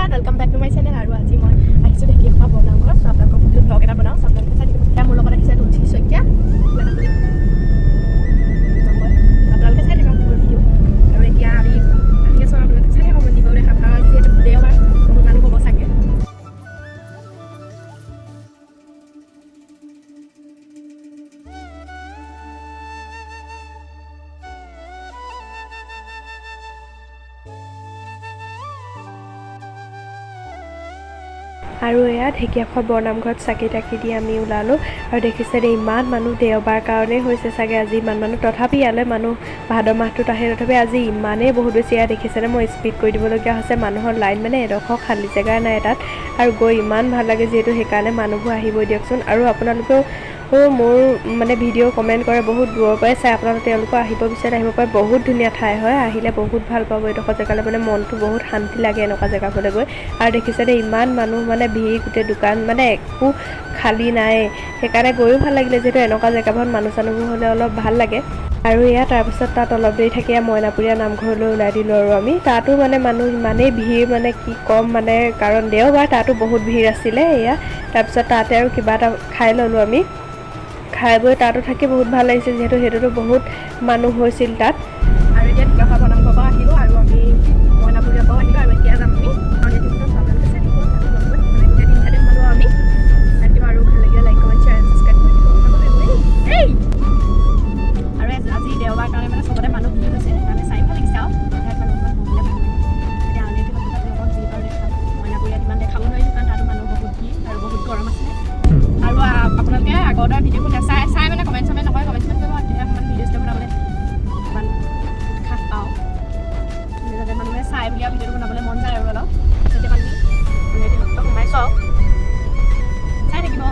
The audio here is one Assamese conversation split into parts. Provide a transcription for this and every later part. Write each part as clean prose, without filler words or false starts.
everyone welcome back to my channel আৰু আজি মই আহিছোঁ ঢেকীয়াখোৱা বৰনামঘৰত সো আপোনালোকক ভিডিঅ' ব্লগ এটা বনাওঁ আপোনালোকে চাই থাকিব মোৰ লগত আহিছে তুলসী শইকীয়া আপোনালোকে চাই থাকক মোৰ ভিডিঅ' আৰু এতিয়া আমি আহি আছোঁ আপোনালোকে চাই থাকক দিব দেখা পাওঁ যিহেতু দেওবাৰ বহুত মানুহ হ'ব চাগে আৰু এয়া ঢেকীয়াখোৱা বৰনামঘৰত চাকি তাকি দি আমি ওলালোঁ আৰু দেখিছে দে ইমান মানুহ দেওবাৰ কাৰণেই হৈছে চাগে আজি ইমান মানুহ তথাপি ইয়ালৈ মানুহ ভাদ মাহটোত আহে তথাপি আজি ইমানেই বহুত বেছি এয়া দেখিছেনে মই স্পীড কৰি দিবলগীয়া হৈছে মানুহৰ লাইন মানে এডোখৰ খালী জেগা নাই তাত আৰু গৈ ইমান ভাল লাগে যিহেতু সেইকাৰণে মানুহবোৰ আহিবই দিয়কচোন আৰু আপোনালোকেও মোৰ মানে ভিডিঅ' কমেণ্ট কৰে বহুত দূৰৰ পৰাই চাই আপোনালোকে তেওঁলোকো আহিব বিচাৰে আহিব পাৰে বহুত ধুনীয়া ঠাই হয় আহিলে বহুত ভাল পাব এইডোখৰ জেগালৈ মানে মনটো বহুত শান্তি লাগে এনেকুৱা জেগাবলৈ গৈ আৰু দেখিছে দে ইমান মানুহ মানে ভিৰ গোটেই দোকান মানে একো খালী নাই সেইকাৰণে গৈও ভাল লাগিলে যিহেতু এনেকুৱা জেগাবোৰত মানুহ চানুহবোৰ হ'লে অলপ ভাল লাগে আৰু এয়া তাৰপিছত তাত অলপ দেৰি থাকি মইনাপুৰীয়া নামঘৰলৈ ওলাই দিলোঁ আৰু আমি তাতো মানে মানুহ ইমানেই ভিৰ মানে কি ক'ম মানে কাৰণ দেওবাৰ তাতো বহুত ভিৰ আছিলে এয়া তাৰপিছত তাতে আৰু কিবা এটা খাই ল'লোঁ আমি খাই বৈ তাতো থাকি বহুত ভাল লাগিছিল যিহেতু সেইটোতো বহুত মানুহ হৈছিল তাত আৰু এতিয়া ঢেকীয়াখোৱা বৰনামঘৰৰ পৰা আহিলোঁ আৰু আমি মইনাপুৰীয়াৰ পৰা আহিলোঁ আৰু এতিয়া যাম আমি আমি আৰু ভাল লাগিলে লাইক কমেণ্ট শ্বেয়াৰ ছাবস্ক্ৰাইব কৰি দিব আৰু আজি দেওবাৰ কাৰণে মানে চবতে মানুহ ভিৰ হৈছে সেইকাৰণে চাই ভাল লাগিছে আৰু এতিয়া আমি লগত যি বাৰু দেখাম মইনাপুৰীয়াত ইমান দেখাব নোৱাৰিলোঁ কাৰণ তাতো মানুহ বহুত ভিৰ আৰু বহুত গৰম আছিলে আৰু আপোনালোকে আগৰ ভিডিঅ'বোৰ চাই মানে কমেণ্ট চমেণ্ট নকৰে কমেণ্ট চমেণ্ট কৰিব তেতিয়া অকণমান ভিডিঅ' চিডিঅ' বনাবলৈ অকণমান উৎসাহ পাওঁ যাতে মানুহে চাই বুলি আৰু ভিডিঅ'টো বনাবলৈ মন যায় আৰু অলপ তেতিয়া মানে সোমাইছোঁ চাই থাকিব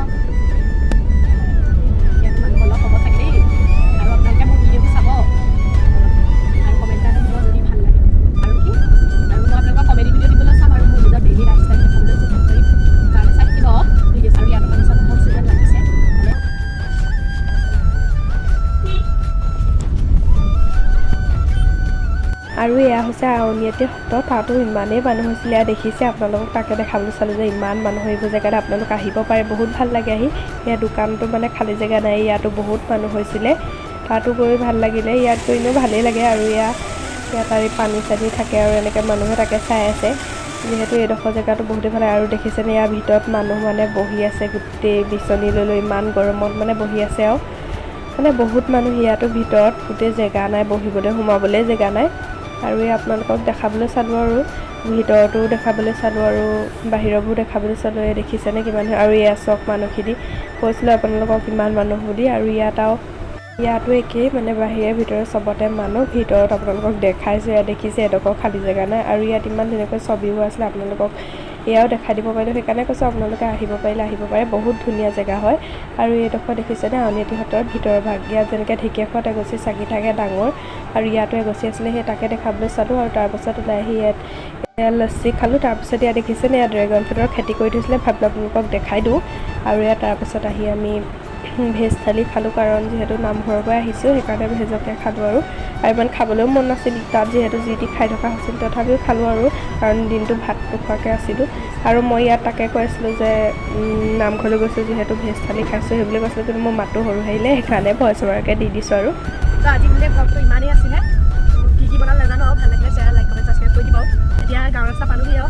ইয়াত মানুহ অলপ হ'ব চাগে দেই আৰু আপোনালোকে মোৰ ভিডিঅ'বোৰ চাব আৰু কমেণ্ট এটা দিব যদি ভাল লাগে আৰু কি আৰু মই আপোনালোকক কমেডি ভিডিঅ' দিবলৈ চাম আৰু মোৰ নিজৰ ডেইলি লাইফষ্টাইল দেখাবলৈ চেষ্টা কৰিম কাৰণে চাই থাকিব ভিডিঅ' আৰু ইয়াতো মানুহ চাব বহুত চিজন লাগিছে আৰু এয়া হৈছে আউনীআটী সত্ৰ তাতো ইমানেই মানুহ হৈছিলে এয়া দেখিছে আপোনালোকক তাকে দেখাবলৈ চালোঁ যে ইমান মানুহ এইবোৰ জেগাত আপোনালোক আহিব পাৰে বহুত ভাল লাগে আহি ইয়াৰ দোকানটো মানে খালী জেগা নাই ইয়াতো বহুত মানুহ হৈছিলে তাতো গৈ ভাল লাগিলে ইয়াত গৈ এনেও ভালেই লাগে আৰু ইয়াত আৰু পানী চানী থাকে আৰু এনেকৈ মানুহে তাকে চাই আছে যিহেতু এইডোখৰ জেগাটো বহুতেই ভাল আৰু দেখিছেনে ইয়াৰ ভিতৰত মানুহ মানে বহি আছে গোটেই বিচনী লৈ লৈ ইমান গৰমত মানে বহি আছে আৰু মানে বহুত মানুহ ইয়াতো ভিতৰত গোটেই জেগা নাই বহিবলৈ সোমাবলৈ জেগা নাই আৰু এই আপোনালোকক দেখাবলৈ চালোঁ আৰু ভিতৰতো দেখাবলৈ চালোঁ আৰু বাহিৰবোৰ দেখাবলৈ চালোঁ এই দেখিছেনে কিমান আৰু এয়া চক মানুহখিনি কৈছিলোঁ আপোনালোকক কিমান মানুহ বুলি আৰু ইয়াতো একেই মানে বাহিৰে ভিতৰে চবতে মানুহ ভিতৰত আপোনালোকক দেখাইছোঁ এয়া দেখিছে এডোখৰ খালী জেগা নাই আৰু ইয়াত ইমান ধুনীয়াকৈ ছবিও আছিলে আপোনালোকক এয়াও দেখাই দিব পাৰিলোঁ সেইকাৰণে কৈছোঁ আপোনালোকে আহিব পাৰিলে আহিব পাৰে বহুত ধুনীয়া জেগা হয় আৰু এইডোখৰ দেখিছেনে আউনীআটী সত্ৰৰ ভিতৰৰ ভাগ ইয়াত যেনেকৈ ঢেকীয়াখোৱাত এগছি চাকি থাকে ডাঙৰ আৰু ইয়াতো এগছি আছিলে সেই তাকে দেখাবলৈ চালোঁ আৰু তাৰপাছত ওলাই আহি ইয়াত লচ্চি খালোঁ তাৰপিছত ইয়াত দেখিছেনে ইয়াত ড্ৰেগন ফ্ৰুটৰ খেতি কৰি থৈছিলে ভাবিলোঁ আপোনালোকক দেখাই দিওঁ আৰু ইয়াত তাৰপাছত আহি আমি ভেজ থালি খালোঁ কাৰণ যিহেতু নামঘৰৰ পৰা আহিছোঁ সেইকাৰণে ভেজকে খালোঁ আৰু ইমান খাবলৈও মন নাছিল তাত যিহেতু যি টি খাই থকা হৈছিল তথাপিও খালোঁ আৰু কাৰণ দিনটো ভাত নোখোৱাকৈ আছিলোঁ আৰু মই ইয়াত তাকে কৈ আছিলোঁ যে নামঘৰলৈ গৈছোঁ যিহেতু ভেজ থালি খাইছোঁ সেইবুলি কৈছিলোঁ কিন্তু মোৰ মাতটো সৰু আহিলে সেইকাৰণে ভইচ অভাৰকৈ দি দিছোঁ আৰু তো আজি বোলে ব্লগটো ইমানেই আছিলে কি বনালে নাজানো আৰু ভাল লাগিলে শ্বেয়াৰ লাইক কমেণ্ট ছাবস্ক্ৰাইব কৰি দিব এতিয়া গাঁৱৰ ৰাস্তা পালোহি আৰু